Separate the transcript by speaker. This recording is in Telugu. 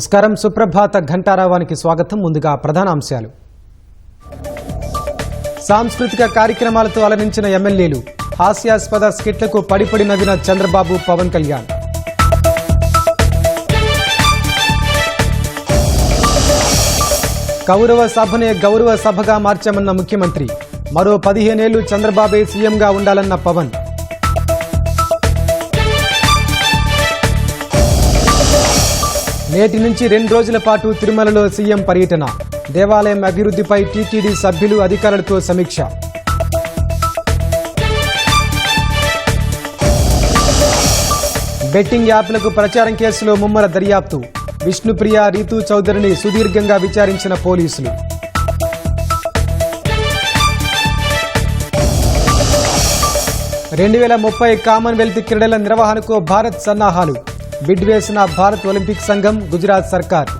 Speaker 1: నమస్కారం. సుప్రభాత ఘంటారావానికి స్వాగతం. ముందుగా ప్రధాన అంశాలు. సాంస్కృతిక కార్యక్రమాలతో అలరించిన ఎమ్మెల్యేలు, హాస్యాస్పద స్కిట్లకు పడిపడి నవ్విన చంద్రబాబు, పవన్ కళ్యాణ్. కౌరవ సభనే గౌరవ సభగా మార్చామన్న ముఖ్యమంత్రి. మరో 15 ఏళ్లు చంద్రబాబే సీఎంగా ఉండాలన్న పవన్. నేటి నుంచి 2 రోజుల పాటు తిరుమలలో సీఎం పర్యటన. దేవాలయం అభివృద్ధిపై టీటీడీ సభ్యులు, అధికారులతో సమీక్ష. బెట్టింగ్ యాప్లకు ప్రచారం కేసులో ముమ్మర దర్యాప్తు. విష్ణుప్రియ, రీతూ చౌదరిని సుదీర్ఘంగా విచారించిన పోలీసులు. 2030 కామన్వెల్త్ క్రీడల నిర్వహణకు భారత్ సన్నాహాలు. బిడ్ వేసిన భారత్ ఒలింపిక్ సంఘం, గుజరాత్ సర్కార్.